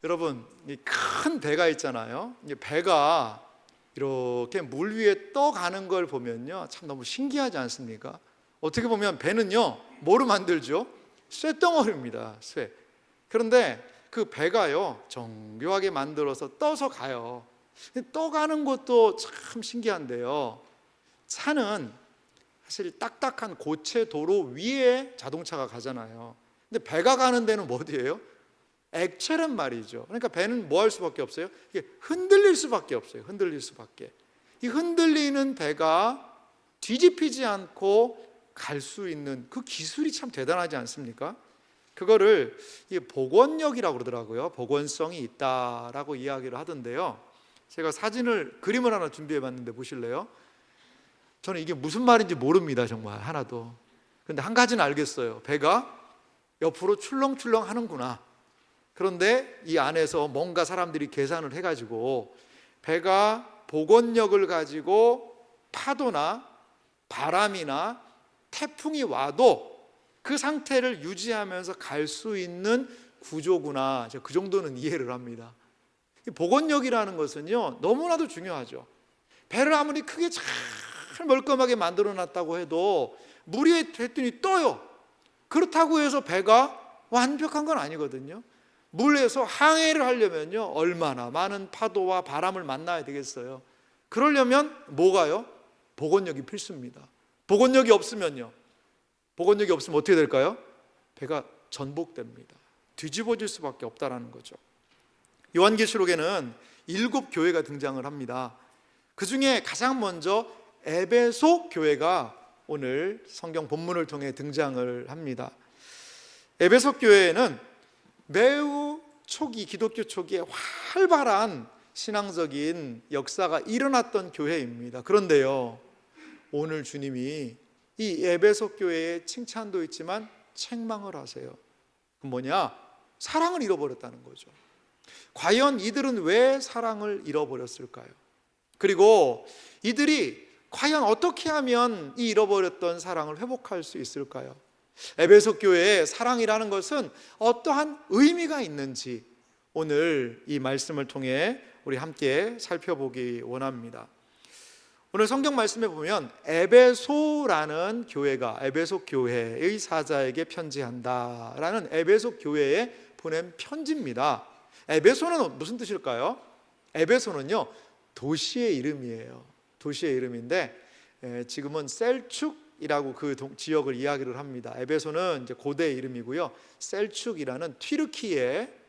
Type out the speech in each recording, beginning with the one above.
여러분, 이 큰 배가 있잖아요. 이 배가 이렇게 물 위에 떠가는 걸 보면요, 참 너무 신기하지 않습니까? 어떻게 보면 배는요, 뭐로 만들죠? 쇳덩어리입니다. 쇠. 그런데 그 배가요, 정교하게 만들어서 떠서 가요. 떠가는 것도 참 신기한데요, 차는 사실 딱딱한 고체 도로 위에 자동차가 가잖아요. 근데 배가 가는 데는 뭐 어디예요? 액체란 말이죠. 그러니까 배는 뭐 할 수밖에 없어요? 이게 흔들릴 수밖에 없어요. 흔들릴 수밖에. 이 흔들리는 배가 뒤집히지 않고 갈 수 있는 그 기술이 참 대단하지 않습니까? 그거를 복원력이라고 그러더라고요. 복원성이 있다라고 이야기를 하던데요, 제가 그림을 하나 준비해 봤는데 보실래요? 저는 이게 무슨 말인지 모릅니다, 정말 하나도. 근데 한 가지는 알겠어요. 배가 옆으로 출렁출렁 하는구나. 그런데 이 안에서 뭔가 사람들이 계산을 해가지고 배가 복원력을 가지고 파도나 바람이나 태풍이 와도 그 상태를 유지하면서 갈 수 있는 구조구나. 그 정도는 이해를 합니다. 복원력이라는 것은요, 너무나도 중요하죠. 배를 아무리 크게 잘 멀끔하게 만들어 놨다고 해도 물 위에 했더니 떠요. 그렇다고 해서 배가 완벽한 건 아니거든요. 물에서 항해를 하려면요, 얼마나 많은 파도와 바람을 만나야 되겠어요. 그러려면 뭐가요? 복원력이 필수입니다. 복원력이 없으면 어떻게 될까요? 배가 전복됩니다. 뒤집어질 수밖에 없다는 거죠. 요한계시록에는 7교회가 등장을 합니다. 그 중에 가장 먼저 에베소 교회가 오늘 성경 본문을 통해 등장을 합니다. 에베소 교회는 매우 기독교 초기에 활발한 신앙적인 역사가 일어났던 교회입니다. 그런데요, 오늘 주님이 이 에베소 교회에 칭찬도 있지만 책망을 하세요. 그 뭐냐? 사랑을 잃어버렸다는 거죠. 과연 이들은 왜 사랑을 잃어버렸을까요? 그리고 이들이 과연 어떻게 하면 이 잃어버렸던 사랑을 회복할 수 있을까요? 에베소 교회의 사랑이라는 것은 어떠한 의미가 있는지 오늘 이 말씀을 통해 우리 함께 살펴보기 원합니다. 오늘 성경 말씀에 보면 에베소라는 교회가 에베소 교회의 사자에게 편지한다라는 에베소 교회에 보낸 편지입니다. 에베소는 무슨 뜻일까요? 에베소는요, 도시의 이름이에요. 도시의 이름인데 지금은 셀축이라고 그 지역을 이야기를 합니다. 에베소는 이제 고대 이름이고요, 셀축이라는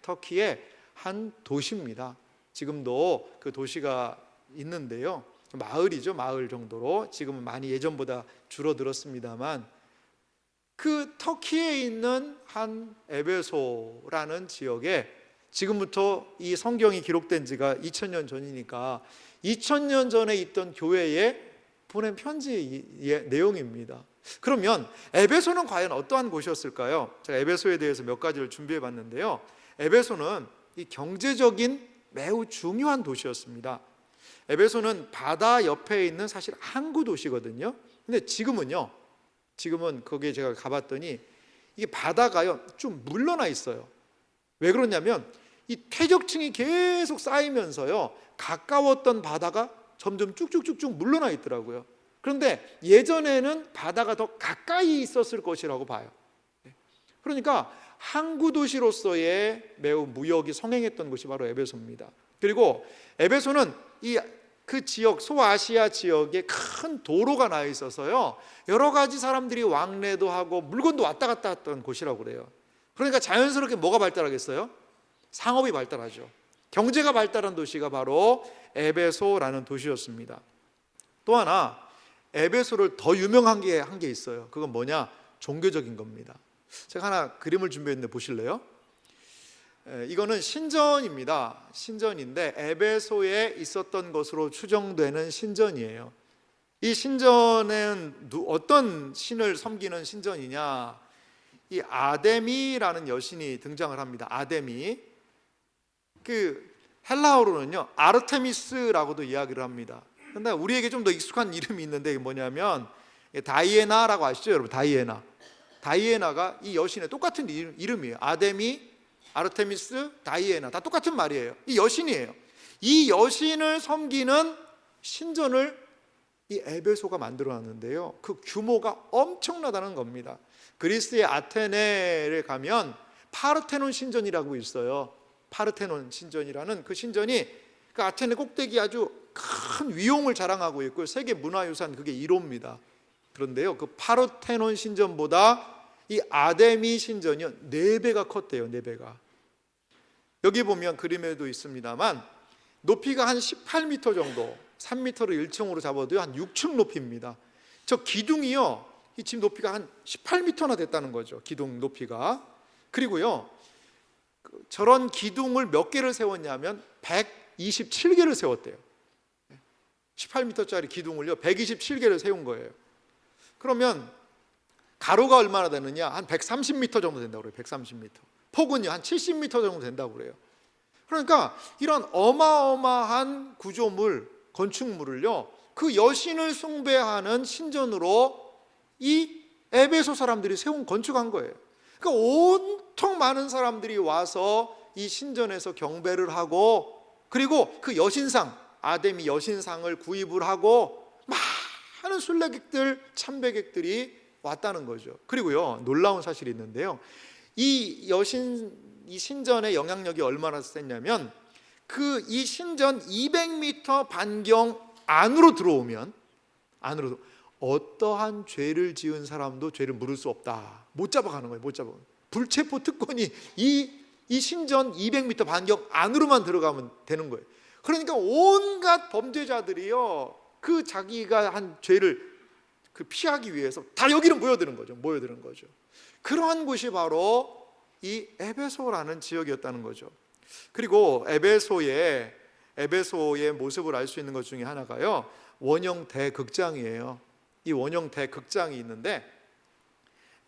터키의 한 도시입니다. 지금도 그 도시가 있는데요, 마을이죠. 마을 정도로 지금은 많이 예전보다 줄어들었습니다만, 그 터키에 있는 한 에베소라는 지역에 지금부터 이 성경이 기록된 지가 2000년 전이니까 2000년 전에 있던 교회에 보낸 편지의 내용입니다. 그러면 에베소는 과연 어떠한 곳이었을까요? 제가 에베소에 대해서 몇 가지를 준비해 봤는데요, 에베소는 이 경제적인 매우 중요한 도시였습니다. 에베소는 바다 옆에 있는 사실 항구 도시거든요. 근데 지금은 거기에 제가 가봤더니 이게 바다가요, 좀 물러나 있어요. 왜 그러냐면 이 퇴적층이 계속 쌓이면서요, 가까웠던 바다가 점점 쭉쭉쭉쭉 물러나 있더라고요. 그런데 예전에는 바다가 더 가까이 있었을 것이라고 봐요. 그러니까 항구 도시로서의 매우 무역이 성행했던 곳이 바로 에베소입니다. 그리고 에베소는 그 지역, 소아시아 지역에 큰 도로가 나 있어서요, 여러 가지 사람들이 왕래도 하고 물건도 왔다 갔다 했던 곳이라고 그래요. 그러니까 자연스럽게 뭐가 발달하겠어요? 상업이 발달하죠. 경제가 발달한 도시가 바로 에베소라는 도시였습니다. 또 하나 에베소를 더 유명한 게 한 게 있어요. 그건 뭐냐? 종교적인 겁니다. 제가 하나 그림을 준비했는데 보실래요? 이거는 신전입니다. 신전인데 에베소에 있었던 것으로 추정되는 신전이에요. 이 신전은 어떤 신을 섬기는 신전이냐? 이 아데미라는 여신이 등장을 합니다. 아데미. 그 헬라어로는요, 아르테미스라고도 이야기를 합니다. 그런데 우리에게 좀 더 익숙한 이름이 있는데 이게 뭐냐면 다이애나라고 아시죠, 여러분? 다이애나가 이 여신의 똑같은 이름이에요. 아데미, 아르테미스, 다이애나 다 똑같은 말이에요. 이 여신이에요. 이 여신을 섬기는 신전을 이 에베소가 만들어놨는데요, 그 규모가 엄청나다는 겁니다. 그리스의 아테네를 가면 파르테논 신전이라고 있어요. 파르테논 신전이라는 그 신전이 그 아테네 꼭대기 아주 큰 위용을 자랑하고 있고 세계 문화유산 그게 1호입니다. 그런데요, 그 파르테논 신전보다 이 아데미 신전이요 4배가 컸대요. 4배가. 여기 보면 그림에도 있습니다만 높이가 한 18m 정도, 3m를 1층으로 잡아도 한 6층 높이입니다. 저 기둥이요, 이 집 높이가 한 18m나 됐다는 거죠. 기둥 높이가. 그리고요, 저런 기둥을 몇 개를 세웠냐면 127개를 세웠대요. 18m짜리 기둥을요 127개를 세운 거예요. 그러면 가로가 얼마나 되느냐? 한 130m 정도 된다고 그래요. 130m. 폭은요 한 70m 정도 된다고 그래요. 그러니까 이런 어마어마한 구조물, 건축물을요 그 여신을 숭배하는 신전으로 이 에베소 사람들이 건축한 거예요. 그러니까 온통 많은 사람들이 와서 이 신전에서 경배를 하고, 그리고 그 여신상, 아데미 여신상을 구입을 하고 많은 순례객들, 참배객들이 왔다는 거죠. 그리고요 놀라운 사실이 있는데요, 이 신전의 영향력이 얼마나 셌냐면 이 신전 200m 반경 안으로 들어오면 어떠한 죄를 지은 사람도 죄를 물을 수 없다. 못 잡아가는 거예요. 못 잡아. 불체포 특권이 이 신전 200m 반경 안으로만 들어가면 되는 거예요. 그러니까 온갖 범죄자들이요 그 자기가 한 죄를 피하기 위해서 다 여기로 모여드는 거죠. 그러한 곳이 바로 이 에베소라는 지역이었다는 거죠. 그리고 에베소의 모습을 알 수 있는 것 중에 하나가요 원형 대극장이에요. 이 원형 대극장이 있는데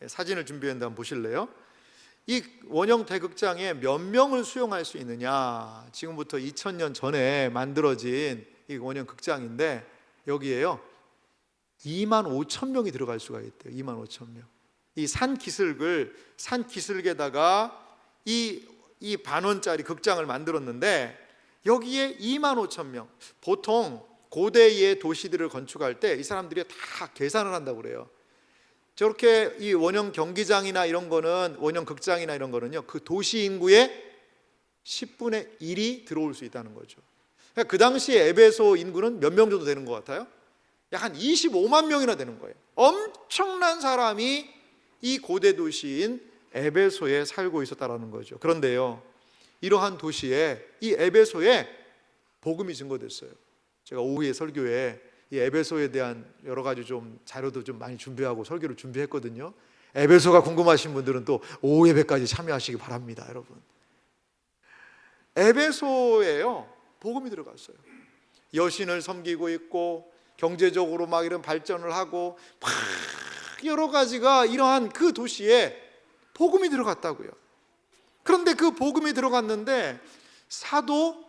사진을 준비했는데 한번 보실래요? 이 원형 대극장에 몇 명을 수용할 수 있느냐, 지금부터 2000년 전에 만들어진 이 원형 극장인데 여기에요 25,000명이 들어갈 수가 있대요. 25,000명. 이 산기슭에다가 이 반원짜리 극장을 만들었는데 여기에 25,000명. 보통 고대의 도시들을 건축할 때 이 사람들이 다 계산을 한다고 그래요. 저렇게 이 원형 경기장이나 이런 거는, 원형 극장이나 이런 거는요 그 도시 인구의 10분의 1이 들어올 수 있다는 거죠. 그러니까 그 당시에 에베소 인구는 몇 명 정도 되는 것 같아요? 약 한 25만 명이나 되는 거예요. 엄청난 사람이 이 고대 도시인 에베소에 살고 있었다라는 거죠. 그런데요 이러한 도시에, 이 에베소에 복음이 증거됐어요. 제가 오후에 설교에 이 에베소에 대한 여러 가지 좀 자료도 좀 많이 준비하고 설교를 준비했거든요. 에베소가 궁금하신 분들은 또 오후 예배까지 참여하시기 바랍니다. 여러분, 에베소에요 복음이 들어갔어요. 여신을 섬기고 있고 경제적으로 막 이런 발전을 하고 막 여러 가지가 이러한 그 도시에 복음이 들어갔다고요. 그런데 그 복음이 들어갔는데 사도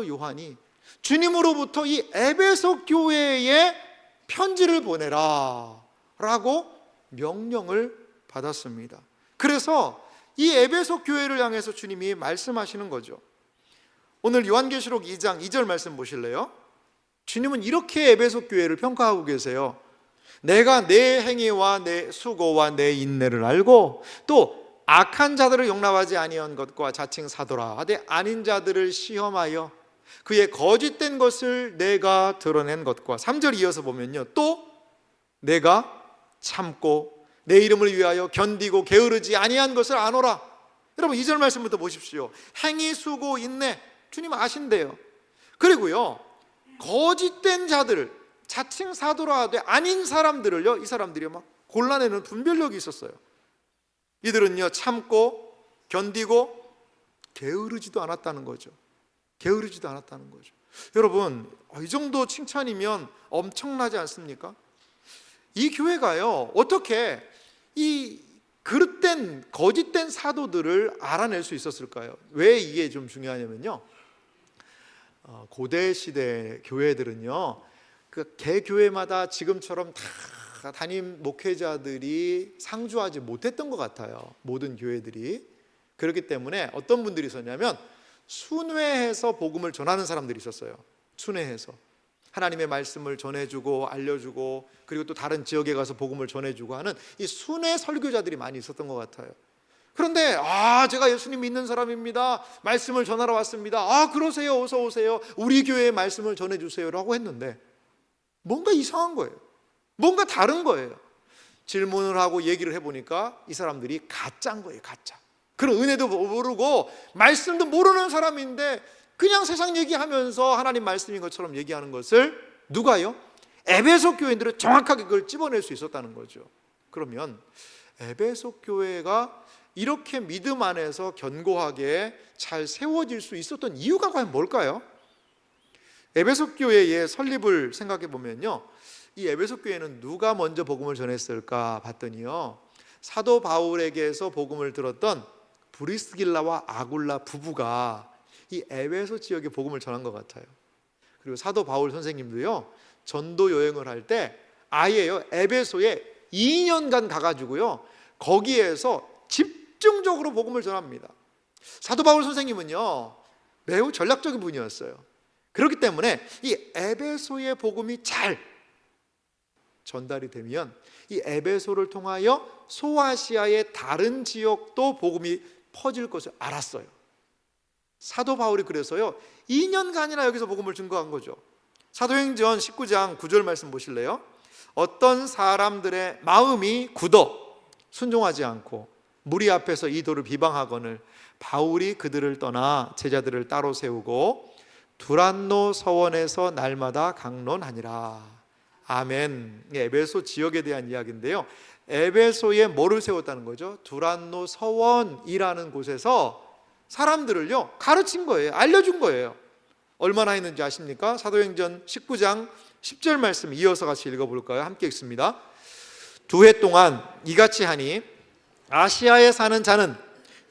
요한이 주님으로부터 이 에베소 교회에 편지를 보내라 라고 명령을 받았습니다. 그래서 이 에베소 교회를 향해서 주님이 말씀하시는 거죠. 오늘 요한계시록 2장 2절 말씀 보실래요? 주님은 이렇게 에베소 교회를 평가하고 계세요. 내가 내 행위와 내 수고와 내 인내를 알고 또 악한 자들을 용납하지 아니한 것과 자칭 사도라 하되 아닌 자들을 시험하여 그의 거짓된 것을 내가 드러낸 것과 3절 이어서 보면요 또 내가 참고 내 이름을 위하여 견디고 게으르지 아니한 것을 아노라. 여러분 2절 말씀부터 보십시오. 행위, 수고, 인내 주님 아신대요. 그리고요 거짓된 자들을 자칭 사도라 하되 아닌 사람들을요 이 사람들이 막 골라내는 분별력이 있었어요. 이들은요 참고 견디고 게으르지도 않았다는 거죠. 여러분 이 정도 칭찬이면 엄청나지 않습니까? 이 교회가요 어떻게 이 그릇된 거짓된 사도들을 알아낼 수 있었을까요? 왜 이게 좀 중요하냐면요 고대 시대 교회들은요 그 개교회마다 지금처럼 다 담임 목회자들이 상주하지 못했던 것 같아요. 모든 교회들이. 그렇기 때문에 어떤 분들이 있었냐면 순회해서 복음을 전하는 사람들이 있었어요. 순회해서 하나님의 말씀을 전해주고 알려주고, 그리고 또 다른 지역에 가서 복음을 전해주고 하는 이 순회 설교자들이 많이 있었던 것 같아요. 그런데 제가 예수님 믿는 사람입니다, 말씀을 전하러 왔습니다, 그러세요, 어서 오세요, 우리 교회의 말씀을 전해주세요 라고 했는데 뭔가 이상한 거예요. 뭔가 다른 거예요. 질문을 하고 얘기를 해보니까 이 사람들이 가짜인 거예요. 가짜. 그런 은혜도 모르고 말씀도 모르는 사람인데 그냥 세상 얘기하면서 하나님 말씀인 것처럼 얘기하는 것을 누가요? 에베소 교인들은 정확하게 그걸 찝어낼 수 있었다는 거죠. 그러면 에베소 교회가 이렇게 믿음 안에서 견고하게 잘 세워질 수 있었던 이유가 과연 뭘까요? 에베소 교회의 설립을 생각해 보면요, 이 에베소 교회는 누가 먼저 복음을 전했을까 봤더니요, 사도 바울에게서 복음을 들었던 브리스길라와 아굴라 부부가 이 에베소 지역에 복음을 전한 것 같아요. 그리고 사도 바울 선생님도요, 전도 여행을 할 때 아예요, 에베소에 2년간 가가지고요, 거기에서 집중적으로 복음을 전합니다. 사도 바울 선생님은요, 매우 전략적인 분이었어요. 그렇기 때문에 이 에베소의 복음이 잘 전달이 되면 이 에베소를 통하여 소아시아의 다른 지역도 복음이 퍼질 것을 알았어요. 사도 바울이 그래서요 2년간이나 여기서 복음을 증거한 거죠. 사도행전 19장 9절 말씀 보실래요? 어떤 사람들의 마음이 굳어 순종하지 않고 무리 앞에서 이 도를 비방하거늘 바울이 그들을 떠나 제자들을 따로 세우고 두란노 서원에서 날마다 강론하니라. 아멘. 에베소 지역에 대한 이야기인데요, 에베소에 뭐를 세웠다는 거죠? 두란노 서원이라는 곳에서 사람들을요 가르친 거예요. 알려준 거예요. 얼마나 했는지 아십니까? 사도행전 19장 10절 말씀 이어서 같이 읽어볼까요? 함께 읽습니다. 2해 동안 이같이 하니 아시아에 사는 자는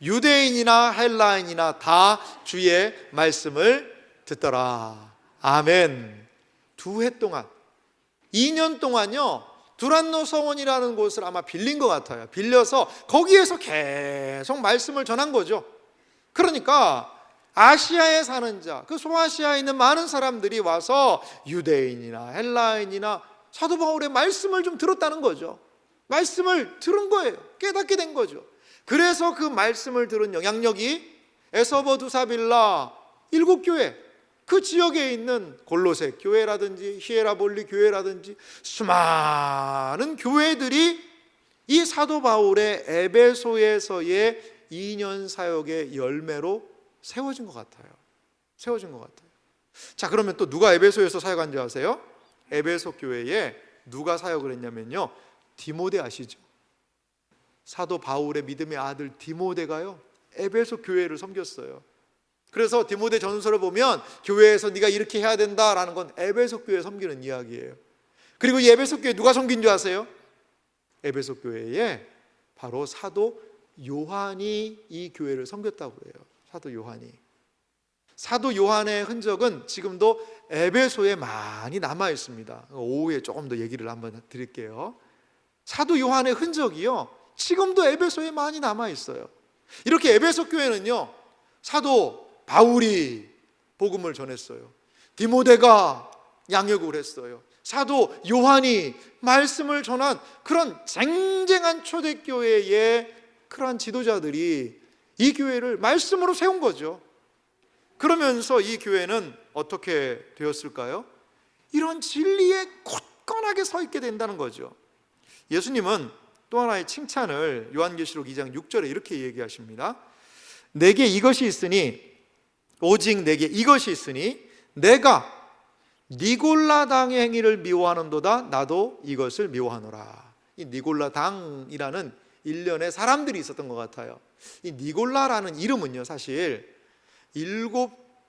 유대인이나 헬라인이나 다 주의 말씀을 듣더라. 아멘. 2해 동안, 2년 동안요 두란노 서원이라는 곳을 아마 빌린 것 같아요. 빌려서 거기에서 계속 말씀을 전한 거죠. 그러니까 아시아에 사는 자, 그 소아시아에 있는 많은 사람들이 와서 유대인이나 헬라인이나 사도 바울의 말씀을 좀 들었다는 거죠. 말씀을 들은 거예요. 깨닫게 된 거죠. 그래서 그 말씀을 들은 영향력이 에서버 두사빌라 7교회, 그 지역에 있는 골로새 교회라든지 히에라볼리 교회라든지 수많은 교회들이 이 사도 바울의 에베소에서의 2년 사역의 열매로 세워진 것 같아요. 세워진 것 같아요. 자, 그러면 또 누가 에베소에서 사역한 줄 아세요? 에베소 교회에 누가 사역을 했냐면요, 디모데 아시죠? 사도 바울의 믿음의 아들 디모데가요 에베소 교회를 섬겼어요. 그래서 디모데 전서를 보면 교회에서 네가 이렇게 해야 된다라는 건 에베소 교회 섬기는 이야기예요. 그리고 이 에베소 교회 누가 섬긴 줄 아세요? 에베소 교회에 바로 사도 요한이 이 교회를 섬겼다고 해요. 사도 요한이. 사도 요한의 흔적은 지금도 에베소에 많이 남아 있습니다. 오후에 조금 더 얘기를 한번 드릴게요. 사도 요한의 흔적이요 지금도 에베소에 많이 남아 있어요. 이렇게 에베소 교회는요 사도 바울이 복음을 전했어요. 디모데가 양육을 했어요. 사도 요한이 말씀을 전한 그런 쟁쟁한 초대교회의 그러한 지도자들이 이 교회를 말씀으로 세운 거죠. 그러면서 이 교회는 어떻게 되었을까요? 이런 진리에 굳건하게 서 있게 된다는 거죠. 예수님은 또 하나의 칭찬을 요한계시록 2장 6절에 이렇게 얘기하십니다. 내게 이것이 있으니, 오직 내게 이것이 있으니 내가 니골라 당의 행위를 미워하는도다. 나도 이것을 미워하노라. 이 니골라 당이라는 일련의 사람들이 있었던 것 같아요. 이 니골라라는 이름은요 사실 7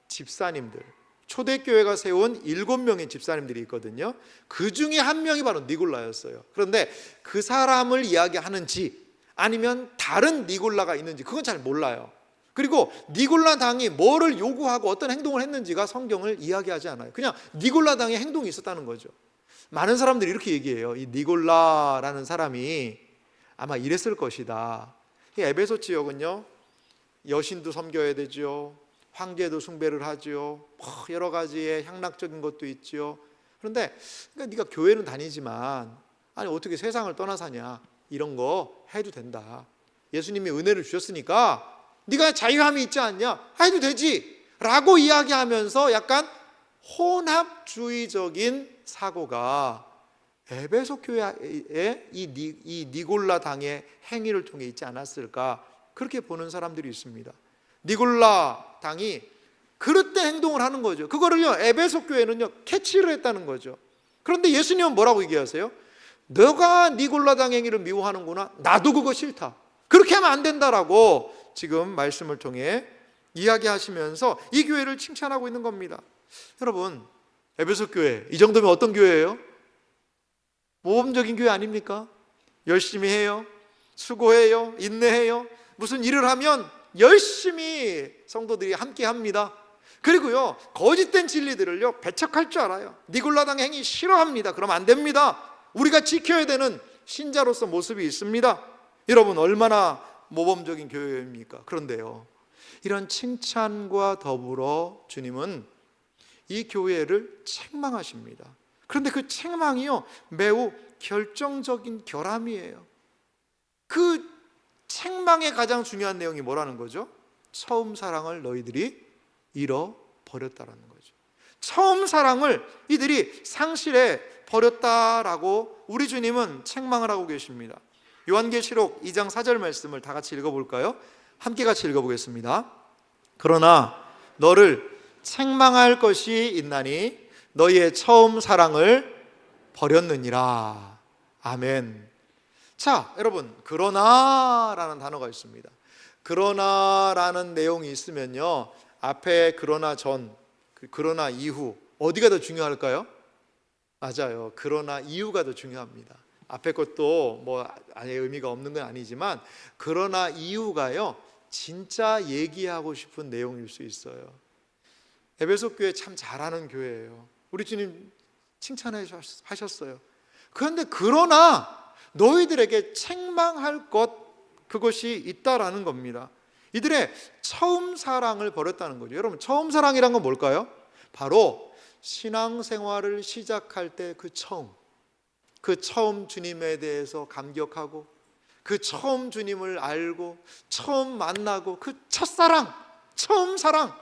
집사님들, 초대교회가 세운 7명의 집사님들이 있거든요. 그 중에 한 명이 바로 니골라였어요. 그런데 그 사람을 이야기하는지 아니면 다른 니골라가 있는지 그건 잘 몰라요. 그리고 니골라 당이 뭐를 요구하고 어떤 행동을 했는지가 성경을 이야기하지 않아요. 그냥 니골라 당의 행동이 있었다는 거죠. 많은 사람들이 이렇게 얘기해요. 이 니골라라는 사람이 아마 이랬을 것이다. 이 에베소 지역은요 여신도 섬겨야 되죠. 황제도 숭배를 하죠. 여러 가지의 향락적인 것도 있죠. 그런데 그러니까 네가 교회는 다니지만 아니 어떻게 세상을 떠나 사냐, 이런 거 해도 된다. 예수님이 은혜를 주셨으니까 네가 자유함이 있지 않냐, 해도 되지 라고 이야기하면서 약간 혼합주의적인 사고가 에베소 교회의 이 니골라 당의 행위를 통해 있지 않았을까, 그렇게 보는 사람들이 있습니다. 니골라 당이 그릇된 행동을 하는 거죠. 그거를요 에베소 교회는요 캐치를 했다는 거죠. 그런데 예수님은 뭐라고 얘기하세요? 너가 니골라 당 행위를 미워하는구나, 나도 그거 싫다, 그렇게 하면 안 된다라고 지금 말씀을 통해 이야기하시면서 이 교회를 칭찬하고 있는 겁니다. 여러분, 에베소 교회 이 정도면 어떤 교회예요? 모범적인 교회 아닙니까? 열심히 해요, 수고해요, 인내해요, 무슨 일을 하면 열심히 성도들이 함께 합니다. 그리고요 거짓된 진리들을요 배척할 줄 알아요. 니골라당 행위 싫어합니다. 그럼 안 됩니다. 우리가 지켜야 되는 신자로서 모습이 있습니다. 여러분, 얼마나 모범적인 교회입니까? 그런데요, 이런 칭찬과 더불어 주님은 이 교회를 책망하십니다. 그런데 그 책망이요 매우 결정적인 결함이에요. 그 책망의 가장 중요한 내용이 뭐라는 거죠? 처음 사랑을 너희들이 잃어버렸다라는 거죠. 처음 사랑을 이들이 상실해 버렸다라고 우리 주님은 책망을 하고 계십니다. 요한계시록 2장 4절 말씀을 다 같이 읽어볼까요? 함께 같이 읽어보겠습니다. 그러나 너를 책망할 것이 있나니 너희의 처음 사랑을 버렸느니라. 아멘. 자, 여러분, 그러나라는 단어가 있습니다. 그러나라는 내용이 있으면요 앞에 그러나 전, 그러나 이후 어디가 더 중요할까요? 맞아요. 그러나 이유가 더 중요합니다. 앞에 것도 뭐 아예 의미가 없는 건 아니지만 그러나 이유가요 진짜 얘기하고 싶은 내용일 수 있어요. 에베소 교회 참 잘하는 교회예요. 우리 주님 칭찬하셨어요. 그런데 그러나 너희들에게 책망할 것, 그것이 있다라는 겁니다. 이들의 처음 사랑을 버렸다는 거죠. 여러분, 처음 사랑이란 건 뭘까요? 바로 신앙생활을 시작할 때 그 처음 주님에 대해서 감격하고 그 처음 주님을 알고 처음 만나고 그 첫사랑, 처음 사랑,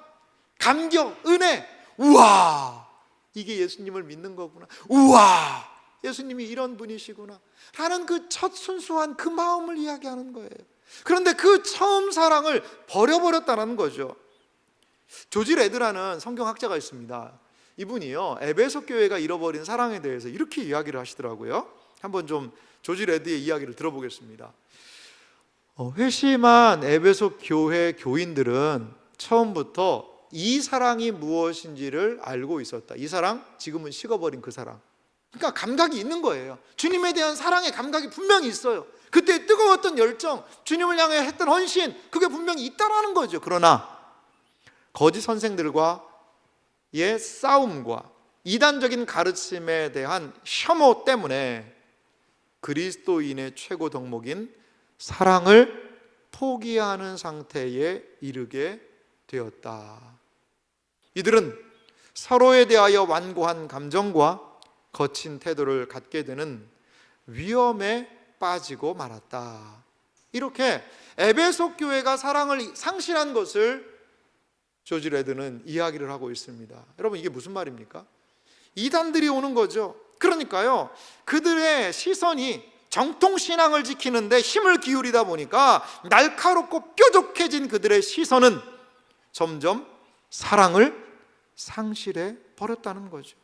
감격, 은혜, 우와, 이게 예수님을 믿는 거구나, 우와, 예수님이 이런 분이시구나 하는 그 첫 순수한 그 마음을 이야기하는 거예요. 그런데 그 처음 사랑을 버려버렸다는 거죠. 조지 레드라는 성경학자가 있습니다. 이분이요 에베소 교회가 잃어버린 사랑에 대해서 이렇게 이야기를 하시더라고요. 한번 좀 조지 레드의 이야기를 들어보겠습니다. 회심한 에베소 교회 교인들은 처음부터 이 사랑이 무엇인지를 알고 있었다. 이 사랑, 지금은 식어버린 그 사랑. 그러니까 감각이 있는 거예요. 주님에 대한 사랑의 감각이 분명히 있어요. 그때 뜨거웠던 열정, 주님을 향해 했던 헌신, 그게 분명히 있다라는 거죠. 그러나 거짓 선생들과의 싸움과 이단적인 가르침에 대한 혐오 때문에 그리스도인의 최고 덕목인 사랑을 포기하는 상태에 이르게 되었다. 이들은 서로에 대하여 완고한 감정과 거친 태도를 갖게 되는 위험에 빠지고 말았다. 이렇게 에베소 교회가 사랑을 상실한 것을 조지 레드는 이야기를 하고 있습니다. 여러분, 이게 무슨 말입니까? 이단들이 오는 거죠. 그러니까요 그들의 시선이 정통신앙을 지키는데 힘을 기울이다 보니까 날카롭고 뾰족해진 그들의 시선은 점점 사랑을 상실해 버렸다는 거죠.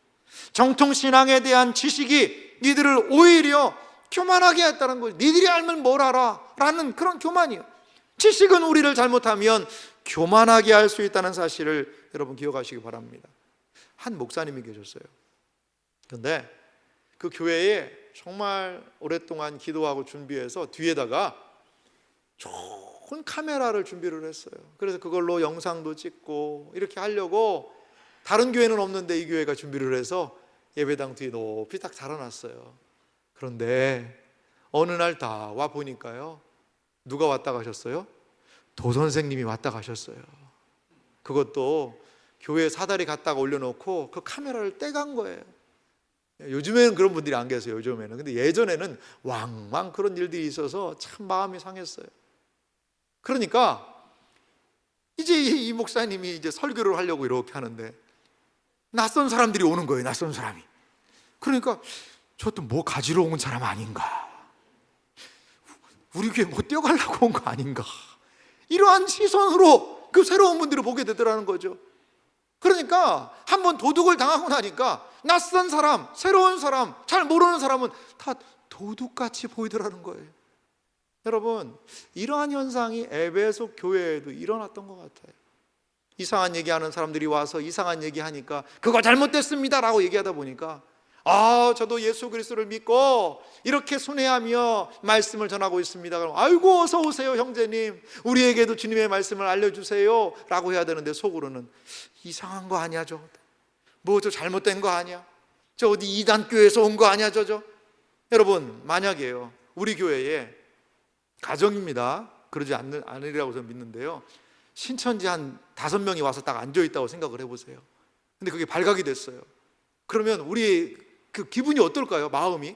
정통신앙에 대한 지식이 이들을 오히려 교만하게 했다는 거죠. 니들이 알면 뭘 알아? 라는 그런 교만이요. 지식은 우리를 잘못하면 교만하게 할 수 있다는 사실을 여러분 기억하시기 바랍니다. 한 목사님이 계셨어요. 그런데 그 교회에 정말 오랫동안 기도하고 준비해서 뒤에다가 좋은 카메라를 준비를 했어요. 그래서 그걸로 영상도 찍고 이렇게 하려고, 다른 교회는 없는데 이 교회가 준비를 해서 예배당 뒤에 높이 딱 달아놨어요. 그런데 어느 날 다 와 보니까요 누가 왔다 가셨어요? 도선생님이 왔다 가셨어요. 그것도 교회 사다리 갖다가 올려놓고 그 카메라를 떼간 거예요. 요즘에는 그런 분들이 안 계세요. 요즘에는. 근데 예전에는 왕왕 그런 일들이 있어서 참 마음이 상했어요. 그러니까 이제 이 목사님이 이제 설교를 하려고 이렇게 하는데 낯선 사람들이 오는 거예요. 낯선 사람이. 그러니까 저것도 뭐 가지러 온 사람 아닌가, 우리 교회 뭐 뛰어가려고 온 거 아닌가, 이러한 시선으로 그 새로운 분들을 보게 되더라는 거죠. 그러니까 한번 도둑을 당하고 나니까 낯선 사람, 새로운 사람, 잘 모르는 사람은 다 도둑같이 보이더라는 거예요. 여러분, 이러한 현상이 에베소 교회에도 일어났던 것 같아요. 이상한 얘기하는 사람들이 와서 이상한 얘기하니까 그거 잘못됐습니다 라고 얘기하다 보니까 저도 예수 그리스도를 믿고 이렇게 순회하며 말씀을 전하고 있습니다. 그럼 아이고 어서 오세요 형제님, 우리에게도 주님의 말씀을 알려주세요 라고 해야 되는데 속으로는 이상한 거 아니야, 저 잘못된 거 아니야, 저 어디 이단교회에서 온 거 아니야, 저. 여러분, 만약에요 우리 교회에 가정입니다, 그러지 않으리라고 저는 믿는데요, 신천지 한 5명이 와서 딱 앉아있다고 생각을 해보세요. 근데 그게 발각이 됐어요. 그러면 우리 그 기분이 어떨까요? 마음이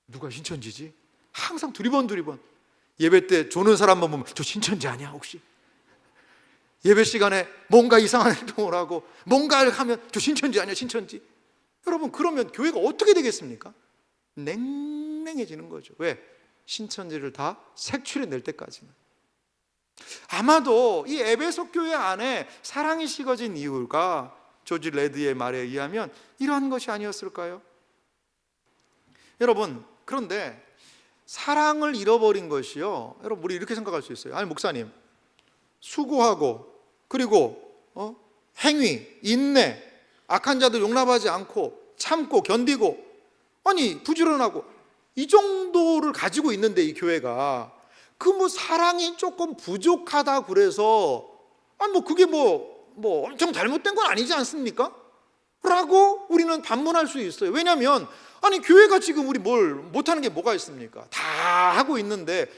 누가 신천지지? 항상 두리번 예배 때 조는 사람만 보면 저 신천지 아니야 혹시? 예배 시간에 뭔가 이상한 행동을 하고 뭔가를 하면 저 신천지 아니야, 신천지? 여러분, 그러면 교회가 어떻게 되겠습니까? 냉랭해지는 거죠. 왜? 신천지를 다 색출해낼 때까지는. 아마도 이 에베소 교회 안에 사랑이 식어진 이유가 조지 레드의 말에 의하면 이러한 것이 아니었을까요? 여러분, 그런데 사랑을 잃어버린 것이요, 여러분 우리 이렇게 생각할 수 있어요. 아니 목사님, 수고하고 그리고 행위, 인내, 악한 자들 용납하지 않고 참고 견디고 아니 부지런하고 이 정도를 가지고 있는데 이 교회가 그 뭐 사랑이 조금 부족하다 그래서 그게 엄청 잘못된 건 아니지 않습니까? 라고 우리는 반문할 수 있어요. 왜냐하면 교회가 지금 우리 뭘 못하는 게 뭐가 있습니까? 다 하고 있는데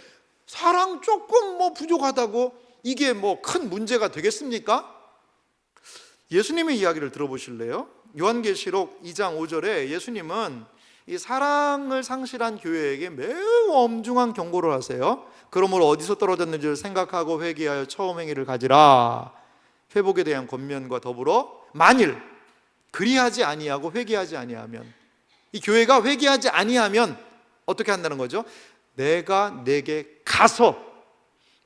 사랑 조금 부족하다고 이게 큰 문제가 되겠습니까? 예수님의 이야기를 들어보실래요? 요한계시록 2장 5절에 예수님은 이 사랑을 상실한 교회에게 매우 엄중한 경고를 하세요. 그러므로 어디서 떨어졌는지를 생각하고 회개하여 처음 행위를 가지라. 회복에 대한 권면과 더불어 만일 그리하지 아니하고 회개하지 아니하면, 이 교회가 회개하지 아니하면 어떻게 한다는 거죠? 내가 내게 가서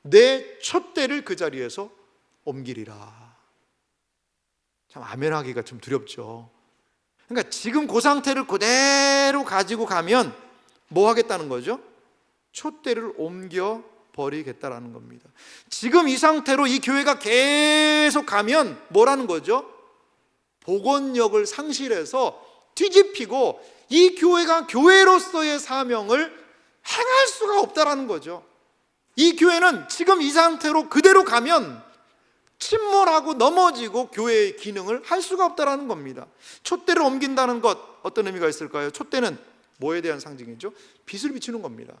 내 촛대를 그 자리에서 옮기리라. 참 아멘하기가 좀 두렵죠. 그러니까 지금 그 상태를 그대로 가지고 가면 뭐 하겠다는 거죠? 촛대를 옮겨 버리겠다라는 겁니다. 지금 이 상태로 이 교회가 계속 가면 뭐라는 거죠? 복원력을 상실해서 뒤집히고 이 교회가 교회로서의 사명을 행할 수가 없다라는 거죠. 이 교회는 지금 이 상태로 그대로 가면 침몰하고 넘어지고 교회의 기능을 할 수가 없다라는 겁니다. 촛대를 옮긴다는 것, 어떤 의미가 있을까요? 촛대는 뭐에 대한 상징이죠? 빛을 비추는 겁니다.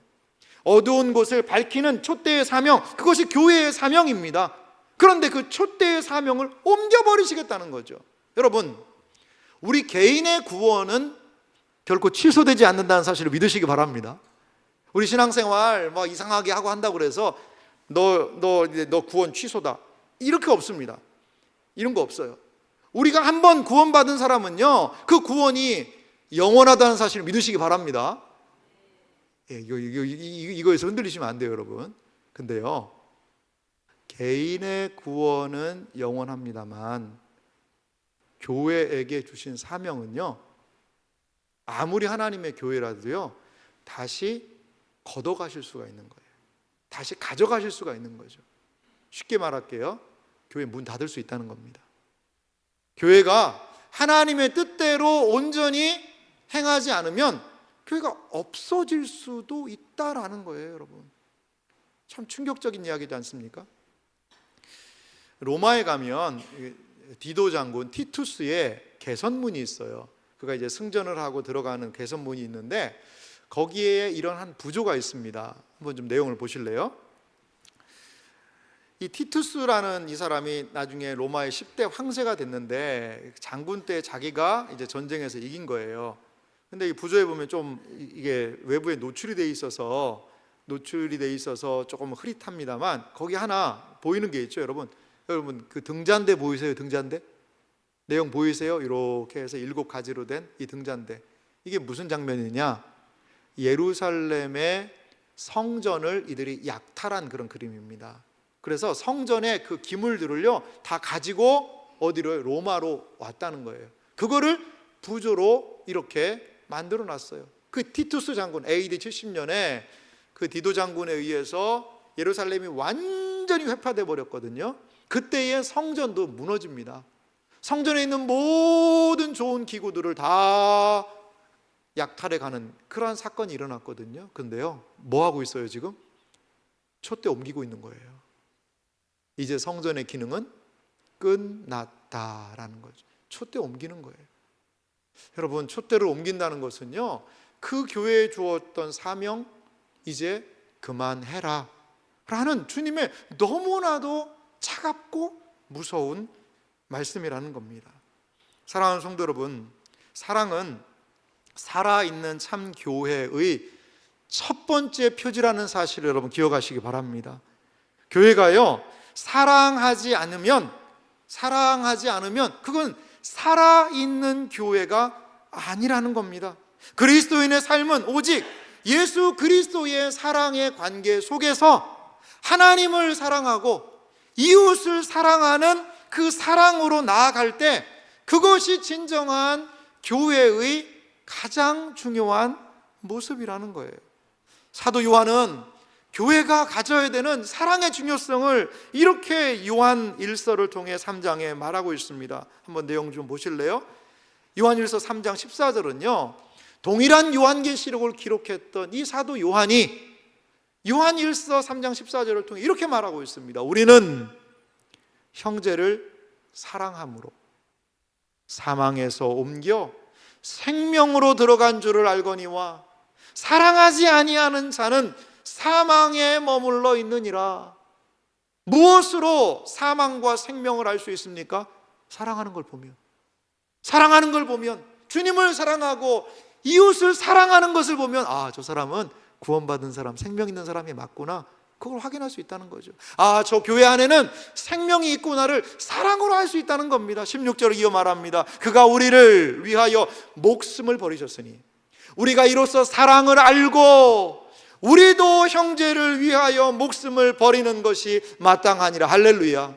어두운 곳을 밝히는 촛대의 사명, 그것이 교회의 사명입니다. 그런데 그 촛대의 사명을 옮겨버리시겠다는 거죠. 여러분, 우리 개인의 구원은 결코 취소되지 않는다는 사실을 믿으시기 바랍니다. 우리 신앙생활 이상하게 하고 한다고 그래서 너 구원 취소다, 이렇게 없습니다. 이런 거 없어요. 우리가 한번 구원받은 사람은요, 그 구원이 영원하다는 사실을 믿으시기 바랍니다. 이거에서 흔들리시면 안 돼요, 여러분. 근데요, 개인의 구원은 영원합니다만 교회에게 주신 사명은요, 아무리 하나님의 교회라도요, 다시 걷어가실 수가 있는 거예요. 다시 가져가실 수가 있는 거죠. 쉽게 말할게요, 교회 문 닫을 수 있다는 겁니다. 교회가 하나님의 뜻대로 온전히 행하지 않으면 교회가 없어질 수도 있다라는 거예요, 여러분. 참 충격적인 이야기지 않습니까? 로마에 가면 디도 장군 티투스의 개선문이 있어요. 그가 이제 승전을 하고 들어가는 개선문이 있는데 거기에 이런 한 부조가 있습니다. 한번 좀 내용을 보실래요? 이 티투스라는 이 사람이 나중에 로마의 10대 황제가 됐는데 장군 때 자기가 이제 전쟁에서 이긴 거예요. 근데 이 부조에 보면 좀 이게 외부에 노출이 돼 있어서 조금 흐릿합니다만 거기 하나 보이는 게 있죠, 여러분. 여러분 그 등잔대 보이세요? 등잔대? 내용 보이세요? 이렇게 해서 7가지로 된 이 등잔대. 이게 무슨 장면이냐? 예루살렘의 성전을 이들이 약탈한 그런 그림입니다. 그래서 성전의 그 기물들을요 다 가지고 어디로? 로마로 왔다는 거예요. 그거를 부조로 이렇게 만들어 놨어요. 그 티투스 장군 AD 70년에 그 디도 장군에 의해서 예루살렘이 완전히 회파돼 버렸거든요. 그때의 성전도 무너집니다. 성전에 있는 모든 좋은 기구들을 다 약탈해 가는 그러한 사건이 일어났거든요. 근데요, 뭐 하고 있어요 지금? 촛대 옮기고 있는 거예요. 이제 성전의 기능은 끝났다라는 거죠. 촛대 옮기는 거예요. 여러분, 촛대를 옮긴다는 것은요, 그 교회에 주었던 사명 이제 그만해라 라는 주님의 너무나도 차갑고 무서운 말씀이라는 겁니다. 사랑하는 성도 여러분, 사랑은 살아있는 참 교회의 첫 번째 표지라는 사실을 여러분 기억하시기 바랍니다. 교회가요, 사랑하지 않으면 그건 살아있는 교회가 아니라는 겁니다. 그리스도인의 삶은 오직 예수 그리스도의 사랑의 관계 속에서 하나님을 사랑하고 이웃을 사랑하는 그 사랑으로 나아갈 때 그것이 진정한 교회의 가장 중요한 모습이라는 거예요. 사도 요한은 교회가 가져야 되는 사랑의 중요성을 이렇게 요한 1서를 통해 3장에 말하고 있습니다. 한번 내용 좀 보실래요? 요한 1서 3장 14절은요 동일한 요한계시록을 기록했던 이 사도 요한이 요한 1서 3장 14절을 통해 이렇게 말하고 있습니다. 우리는 형제를 사랑함으로 사망에서 옮겨 생명으로 들어간 줄을 알거니와 사랑하지 아니하는 자는 사망에 머물러 있느니라. 무엇으로 사망과 생명을 알 수 있습니까? 사랑하는 걸 보면, 주님을 사랑하고 이웃을 사랑하는 것을 보면 저 사람은 구원받은 사람, 생명 있는 사람이 맞구나, 그걸 확인할 수 있다는 거죠. 저 교회 안에는 생명이 있구나를 사랑으로 알 수 있다는 겁니다. 16절을 이어 말합니다. 그가 우리를 위하여 목숨을 버리셨으니 우리가 이로써 사랑을 알고 우리도 형제를 위하여 목숨을 버리는 것이 마땅하니라. 할렐루야.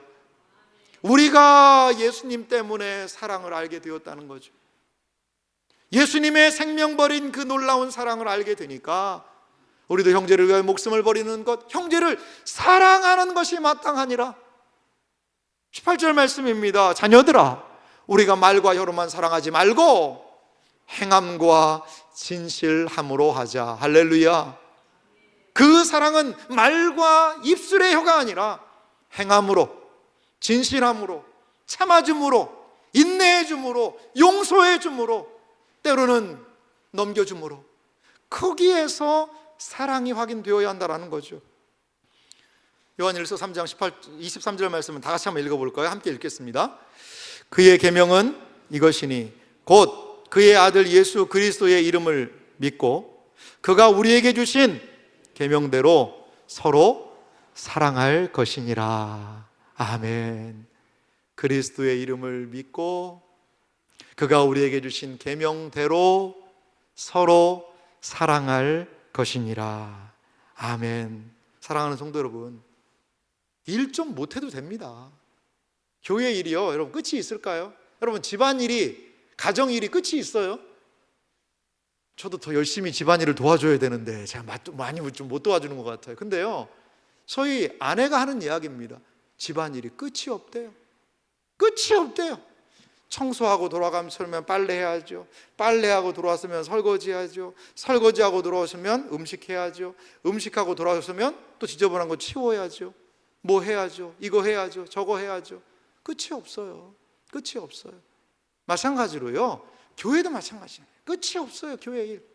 우리가 예수님 때문에 사랑을 알게 되었다는 거죠. 예수님의 생명 버린 그 놀라운 사랑을 알게 되니까 우리도 형제를 위하여 목숨을 버리는 것, 형제를 사랑하는 것이 마땅하니라. 18절 말씀입니다. 자녀들아, 우리가 말과 혀로만 사랑하지 말고 행함과 진실함으로 하자. 할렐루야. 그 사랑은 말과 입술의 혀가 아니라 행함으로, 진실함으로, 참아줌으로, 인내해줌으로, 용서해줌으로, 때로는 넘겨줌으로, 거기에서 사랑이 확인되어야 한다는 거죠. 요한 1서 3장 23절 말씀은 다 같이 한번 읽어볼까요? 함께 읽겠습니다. 그의 계명은 이것이니 곧 그의 아들 예수 그리스도의 이름을 믿고 그가 우리에게 주신 계명대로 서로 사랑할 것이니라. 아멘. 그리스도의 이름을 믿고 그가 우리에게 주신 계명대로 서로 사랑할 것이니라. 아멘. 사랑하는 성도 여러분, 일 좀 못해도 됩니다. 교회 일이요, 여러분 끝이 있을까요? 여러분 집안일이, 가정일이 끝이 있어요? 저도 더 열심히 집안일을 도와줘야 되는데 제가 많이 좀 못 도와주는 것 같아요. 근데요, 저희 아내가 하는 이야기입니다. 집안일이 끝이 없대요. 끝이 없대요. 청소하고 돌아가면 빨래해야죠. 빨래하고 돌아왔으면 설거지해야죠. 설거지하고 돌아오시면 음식해야죠. 음식하고 돌아왔으면 또 지저분한 거 치워야죠. 뭐 해야죠. 이거 해야죠. 저거 해야죠. 끝이 없어요. 끝이 없어요. 마찬가지로요, 교회도 마찬가지예요. 끝이 없어요. 교회 일.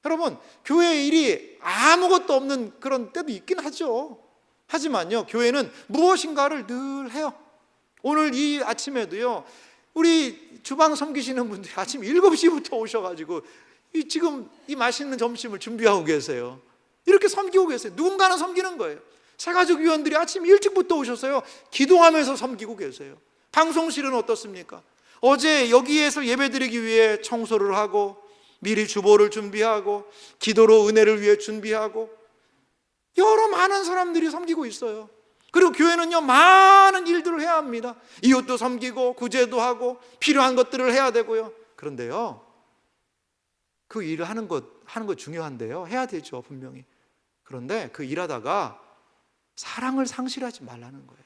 여러분, 교회 일이 아무것도 없는 그런 때도 있긴 하죠. 하지만요, 교회는 무엇인가를 늘 해요. 오늘 이 아침에도요, 우리 주방 섬기시는 분들이 아침 7시부터 오셔가지고 지금 이 맛있는 점심을 준비하고 계세요. 이렇게 섬기고 계세요. 누군가는 섬기는 거예요. 새가족 위원들이 아침 일찍부터 오셔서요, 기도하면서 섬기고 계세요. 방송실은 어떻습니까? 어제 여기에서 예배드리기 위해 청소를 하고, 미리 주보를 준비하고, 기도로 은혜를 위해 준비하고, 여러 많은 사람들이 섬기고 있어요. 그리고 교회는요, 많은 일들을 해야 합니다. 이웃도 섬기고, 구제도 하고, 필요한 것들을 해야 되고요. 그런데요, 그 일을 하는 것 중요한데요, 해야 되죠, 분명히. 그런데 그 일하다가 사랑을 상실하지 말라는 거예요.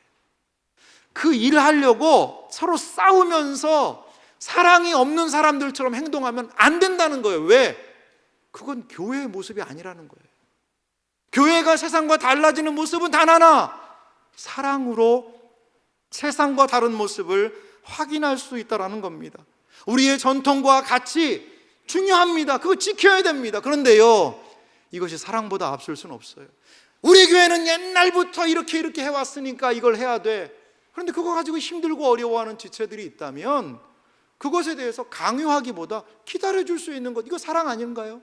그 일을 하려고 서로 싸우면서 사랑이 없는 사람들처럼 행동하면 안 된다는 거예요. 왜? 그건 교회의 모습이 아니라는 거예요. 교회가 세상과 달라지는 모습은 단 하나, 사랑으로 세상과 다른 모습을 확인할 수 있다는 겁니다. 우리의 전통과 가치 중요합니다. 그거 지켜야 됩니다. 그런데요, 이것이 사랑보다 앞설 수는 없어요. 우리 교회는 옛날부터 이렇게 해왔으니까 이걸 해야 돼. 그런데 그거 가지고 힘들고 어려워하는 지체들이 있다면 그것에 대해서 강요하기보다 기다려줄 수 있는 것, 이거 사랑 아닌가요?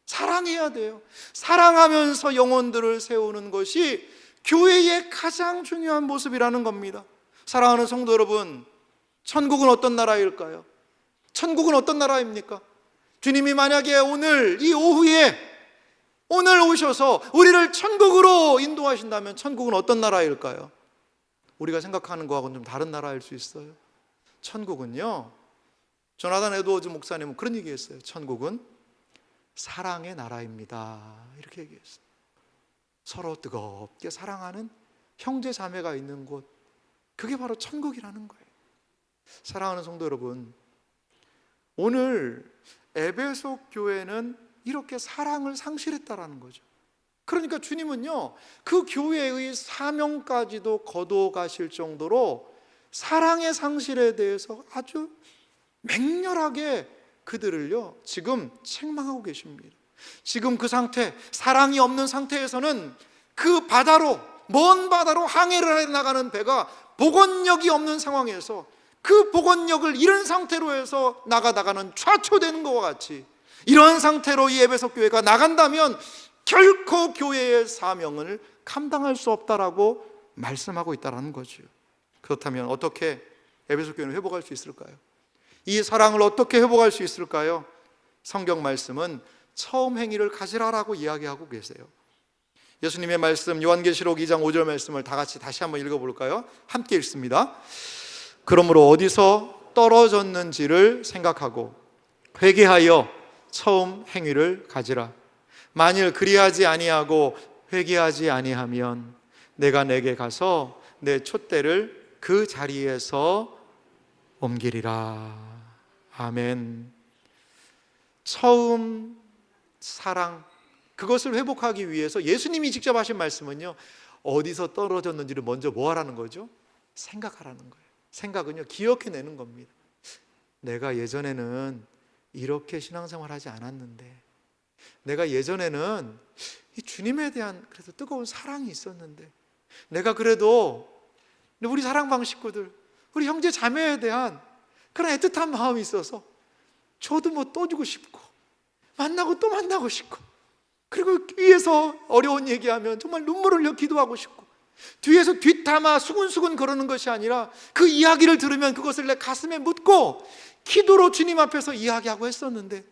사랑해야 돼요. 사랑하면서 영혼들을 세우는 것이 교회의 가장 중요한 모습이라는 겁니다. 사랑하는 성도 여러분, 천국은 어떤 나라일까요? 천국은 어떤 나라입니까? 주님이 만약에 오늘 이 오후에 오늘 오셔서 우리를 천국으로 인도하신다면 천국은 어떤 나라일까요? 우리가 생각하는 거하고는 좀 다른 나라일 수 있어요. 천국은요, 조나단 에드워즈 목사님은 그런 얘기했어요. 천국은 사랑의 나라입니다. 이렇게 얘기했어요. 서로 뜨겁게 사랑하는 형제 자매가 있는 곳, 그게 바로 천국이라는 거예요. 사랑하는 성도 여러분, 오늘 에베소 교회는 이렇게 사랑을 상실했다라는 거죠. 그러니까 주님은요, 그 교회의 사명까지도 거둬 가실 정도로 사랑의 상실에 대해서 아주 맹렬하게 그들을요, 지금 책망하고 계십니다. 지금 그 상태, 사랑이 없는 상태에서는 그 바다로, 먼 바다로 항해를 해 나가는 배가 복원력이 없는 상황에서 그 복원력을 잃은 상태로 해서 나가다가는 좌초되는 것과 같이, 이러한 상태로 이 에베소 교회가 나간다면 결코 교회의 사명을 감당할 수 없다라고 말씀하고 있다는 거죠. 그렇다면 어떻게 에베소 교회를 회복할 수 있을까요? 이 사랑을 어떻게 회복할 수 있을까요? 성경 말씀은 처음 행위를 가지라라고 이야기하고 계세요. 예수님의 말씀, 요한계시록 2장 5절 말씀을 다 같이 다시 한번 읽어볼까요? 함께 읽습니다. 그러므로 어디서 떨어졌는지를 생각하고 회개하여 처음 행위를 가지라. 만일 그리하지 아니하고 회개하지 아니하면 내가 내게 가서 내 촛대를 그 자리에서 옮기리라. 아멘. 처음 사랑, 그것을 회복하기 위해서 예수님이 직접 하신 말씀은요, 어디서 떨어졌는지를 먼저 뭐 하라는 거죠? 생각하라는 거예요. 생각은요, 기억해내는 겁니다. 내가 예전에는 이렇게 신앙생활 하지 않았는데, 내가 예전에는 이 주님에 대한 그래도 뜨거운 사랑이 있었는데, 내가 그래도 우리 사랑방 식구들, 우리 형제 자매에 대한 그런 애틋한 마음이 있어서 저도 뭐 또 주고 싶고 만나고 또 만나고 싶고, 그리고 위에서 어려운 얘기하면 정말 눈물을 흘려 기도하고 싶고, 뒤에서 뒷담화 수근수근 거르는 것이 아니라 그 이야기를 들으면 그것을 내 가슴에 묻고 기도로 주님 앞에서 이야기하고 했었는데,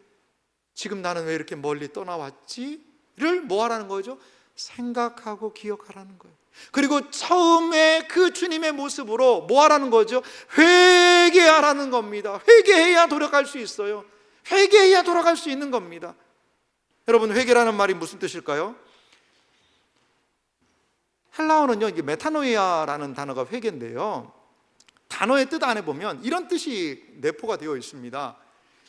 지금 나는 왜 이렇게 멀리 떠나왔지를 뭐 하라는 거죠? 생각하고 기억하라는 거예요. 그리고 처음에 그 주님의 모습으로 뭐 하라는 거죠? 회개하라는 겁니다. 회개해야 돌아갈 수 있어요. 회개해야 돌아갈 수 있는 겁니다. 여러분, 회개라는 말이 무슨 뜻일까요? 헬라어는요, 이게 메타노이아라는 단어가 회개인데요, 단어의 뜻 안에 보면 이런 뜻이 내포가 되어 있습니다.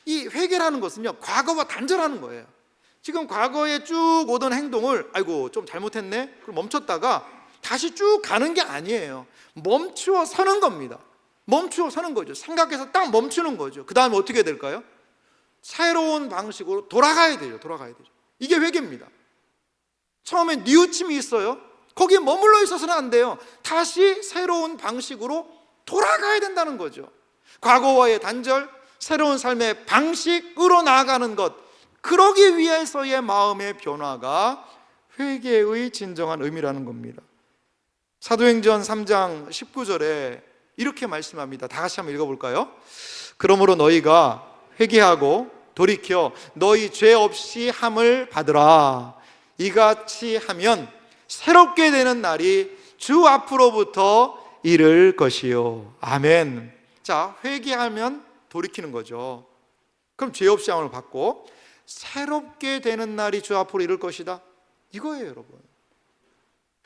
이 회개라는 것은요, 과거와 단절하는 거예요. 지금 과거에 쭉 오던 행동을 아이고 좀 잘못했네, 그럼 멈췄다가 다시 쭉 가는 게 아니에요. 멈추어 서는 겁니다. 멈추어 서는 거죠. 생각해서 딱 멈추는 거죠. 그 다음에 어떻게 될까요? 새로운 방식으로 돌아가야 돼요. 이게 회개입니다. 처음에 뉘우침이 있어요. 거기에 머물러 있어서는 안 돼요. 다시 새로운 방식으로 돌아가야 된다는 거죠. 과거와의 단절, 새로운 삶의 방식으로 나아가는 것, 그러기 위해서의 마음의 변화가 회개의 진정한 의미라는 겁니다. 사도행전 3장 19절에 이렇게 말씀합니다. 다 같이 한번 읽어볼까요? 그러므로 너희가 회개하고 돌이켜 너희 죄 없이 함을 받으라. 이같이 하면 새롭게 되는 날이 주 앞으로부터 이를 것이요. 아멘. 자, 회개하면 돌이키는 거죠. 그럼 죄 없이 함을 받고 새롭게 되는 날이 주 앞으로 이를 것이다, 이거예요, 여러분.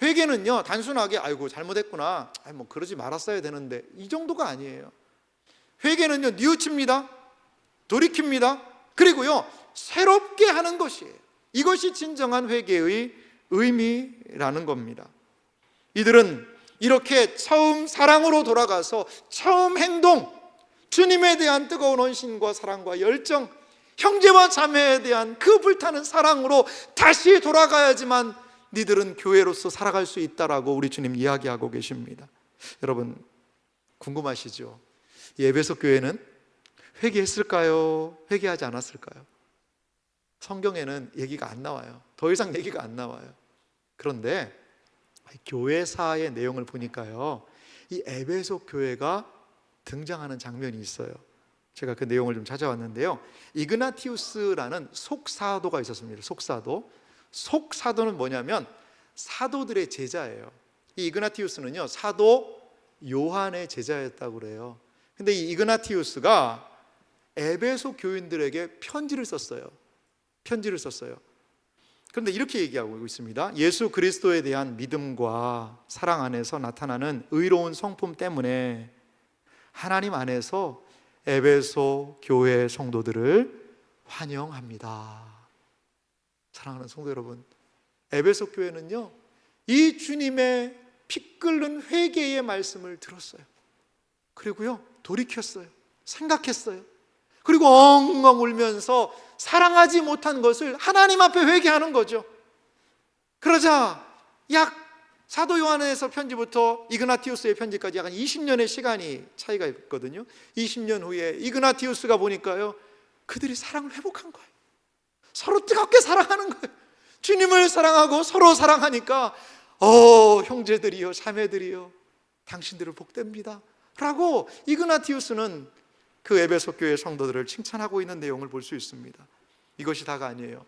회개는요, 단순하게 아이고 잘못했구나, 뭐 그러지 말았어야 되는데, 이 정도가 아니에요. 회개는요, 뉘우칩니다, 돌이킵니다, 그리고요 새롭게 하는 것이에요. 이것이 진정한 회개의 의미라는 겁니다. 이들은 이렇게 처음 사랑으로 돌아가서 처음 행동, 주님에 대한 뜨거운 헌신과 사랑과 열정, 형제와 자매에 대한 그 불타는 사랑으로 다시 돌아가야지만 니들은 교회로서 살아갈 수 있다라고 우리 주님 이야기하고 계십니다. 여러분 궁금하시죠? 이 에베소 교회는 회개했을까요? 회개하지 않았을까요? 성경에는 얘기가 안 나와요. 더 이상 얘기가 안 나와요. 그런데 교회사의 내용을 보니까요, 이 에베소 교회가 등장하는 장면이 있어요. 제가 그 내용을 좀 찾아왔는데요, 이그나티우스라는 속사도가 있었습니다. 속사도는 뭐냐면 사도들의 제자예요. 이 이그나티우스는요, 사도 요한의 제자였다고 그래요. 근데 이 이그나티우스가 에베소 교인들에게 편지를 썼어요. 그런데 이렇게 얘기하고 있습니다. 예수 그리스도에 대한 믿음과 사랑 안에서 나타나는 의로운 성품 때문에 하나님 안에서 에베소 교회 성도들을 환영합니다. 사랑하는 성도 여러분, 에베소 교회는요, 이 주님의 피 끓는 회개의 말씀을 들었어요. 그리고요 돌이켰어요. 생각했어요. 그리고 엉엉 울면서 사랑하지 못한 것을 하나님 앞에 회개하는 거죠. 그러자 약 사도 요한에서 편지부터 이그나티우스의 편지까지 약 20년의 시간이 차이가 있거든요. 20년 후에 이그나티우스가 보니까요, 그들이 사랑을 회복한 거예요. 서로 뜨겁게 사랑하는 거예요. 주님을 사랑하고 서로 사랑하니까 형제들이요 자매들이요 당신들을 복됩니다 라고 이그나티우스는 그 에베소 교회 성도들을 칭찬하고 있는 내용을 볼 수 있습니다. 이것이 다가 아니에요.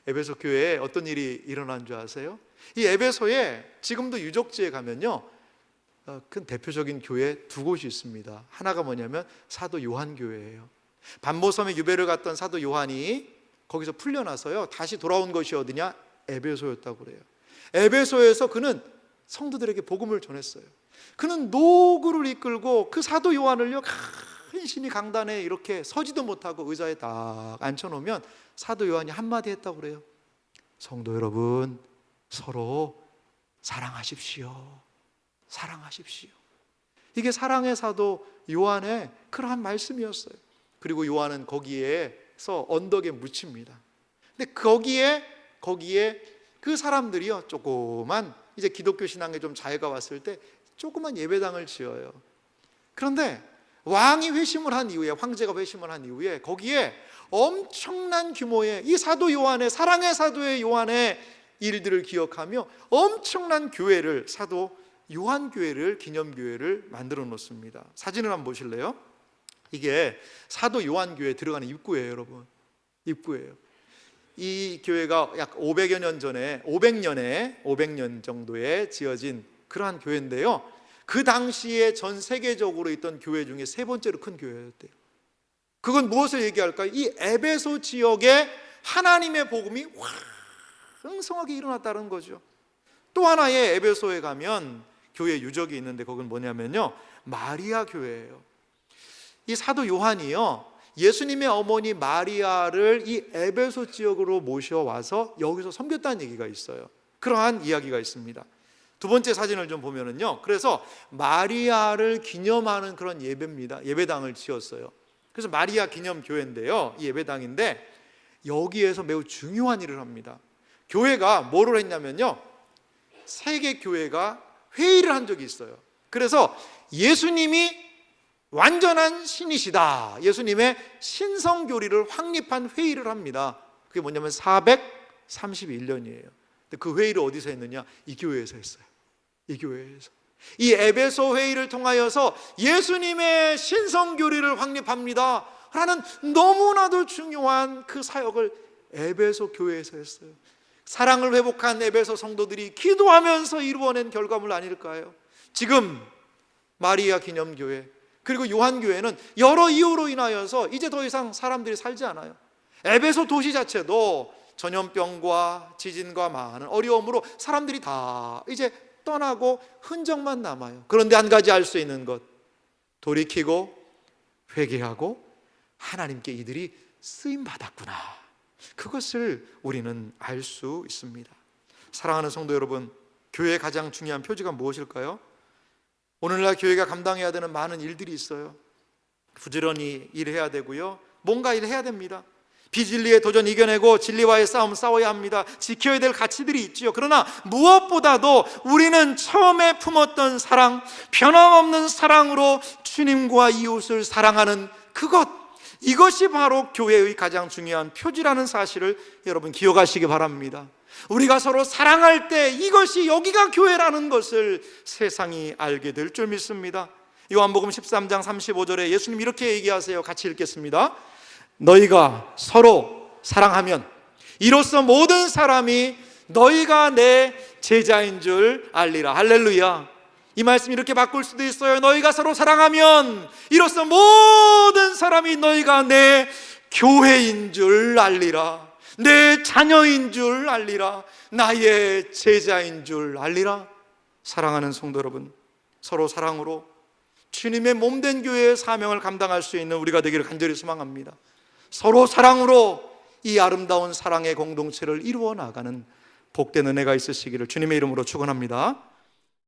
에베소 교회에 어떤 일이 일어난 줄 아세요? 이 에베소에 지금도 유적지에 가면요, 큰 대표적인 교회 두 곳이 있습니다. 하나가 뭐냐면 사도 요한 교회예요. 반모섬에 유배를 갔던 사도 요한이 거기서 풀려나서요 다시 돌아온 것이 어디냐? 에베소였다고 그래요. 에베소에서 그는 성도들에게 복음을 전했어요. 그는 노구를 이끌고 그 사도 요한을요 근신이 강단에 이렇게 서지도 못하고 의자에 딱 앉혀놓으면 사도 요한이 한마디 했다고 그래요. 성도 여러분, 서로 사랑하십시오. 이게 사랑의 사도 요한의 그러한 말씀이었어요. 그리고 요한은 거기에서 언덕에 묻힙니다. 근데 거기에 그 사람들이요 조그만 이제 기독교 신앙에 좀 자해가 왔을 때 조그만 예배당을 지어요. 그런데 왕이 회심을 한 이후에, 황제가 회심을 한 이후에 거기에 엄청난 규모의 이 사도 요한의, 사랑의 사도의 요한의 일들을 기억하며 엄청난 교회를, 사도 요한 교회를, 기념교회를 만들어 놓습니다. 사진을 한번 보실래요? 이게 사도 요한 교회 들어가는 입구예요, 여러분. 입구예요. 이 교회가 약 500여 년 전에 500년 정도에 지어진 그러한 교회인데요, 그 당시에 전 세계적으로 있던 교회 중에 세 번째로 큰 교회였대요. 그건 무엇을 얘기할까요? 이 에베소 지역에 하나님의 복음이 왕성하게 일어났다는 거죠. 또 하나의 에베소에 가면 교회 유적이 있는데 거긴 뭐냐면요, 마리아 교회예요. 이 사도 요한이요, 예수님의 어머니 마리아를 이 에베소 지역으로 모셔와서 여기서 섬겼다는 얘기가 있어요. 그러한 이야기가 있습니다. 두 번째 사진을 좀 보면은요, 그래서 마리아를 기념하는 그런 예배입니다. 예배당을 지었어요. 그래서 마리아 기념 교회인데요, 이 예배당인데 여기에서 매우 중요한 일을 합니다. 교회가 뭐를 했냐면요, 세계 교회가 회의를 한 적이 있어요. 그래서 예수님이 완전한 신이시다, 예수님의 신성교리를 확립한 회의를 합니다. 그게 뭐냐면 431년이에요. 근데 그 회의를 어디서 했느냐? 이 교회에서 했어요. 이 교회에서. 이 에베소 회의를 통하여서 예수님의 신성교리를 확립합니다 라는 너무나도 중요한 그 사역을 에베소 교회에서 했어요. 사랑을 회복한 에베소 성도들이 기도하면서 이루어낸 결과물 아닐까요? 지금 마리아 기념교회 그리고 요한교회는 여러 이유로 인하여서 이제 더 이상 사람들이 살지 않아요. 에베소 도시 자체도 전염병과 지진과 많은 어려움으로 사람들이 다 이제 떠나고 흔적만 남아요. 그런데 한 가지 알 수 있는 것, 돌이키고 회개하고 하나님께 이들이 쓰임받았구나, 그것을 우리는 알 수 있습니다. 사랑하는 성도 여러분, 교회의 가장 중요한 표지가 무엇일까요? 오늘날 교회가 감당해야 되는 많은 일들이 있어요. 부지런히 일해야 되고요, 뭔가 일해야 됩니다. 비진리의 도전 이겨내고 진리와의 싸움 싸워야 합니다. 지켜야 될 가치들이 있지요. 그러나 무엇보다도 우리는 처음에 품었던 사랑, 변함없는 사랑으로 주님과 이웃을 사랑하는 그것, 이것이 바로 교회의 가장 중요한 표지라는 사실을 여러분 기억하시기 바랍니다. 우리가 서로 사랑할 때 이것이 여기가 교회라는 것을 세상이 알게 될 줄 믿습니다. 요한복음 13장 35절에 예수님 이렇게 얘기하세요. 같이 읽겠습니다. 너희가 서로 사랑하면 이로써 모든 사람이 너희가 내 제자인 줄 알리라. 할렐루야. 이 말씀 이렇게 바꿀 수도 있어요. 너희가 서로 사랑하면 이로써 모든 사람이 너희가 내 교회인 줄 알리라, 내 자녀인 줄 알리라, 나의 제자인 줄 알리라. 사랑하는 성도 여러분, 서로 사랑으로 주님의 몸된 교회의 사명을 감당할 수 있는 우리가 되기를 간절히 소망합니다. 서로 사랑으로 이 아름다운 사랑의 공동체를 이루어 나가는 복된 은혜가 있으시기를 주님의 이름으로 축원합니다.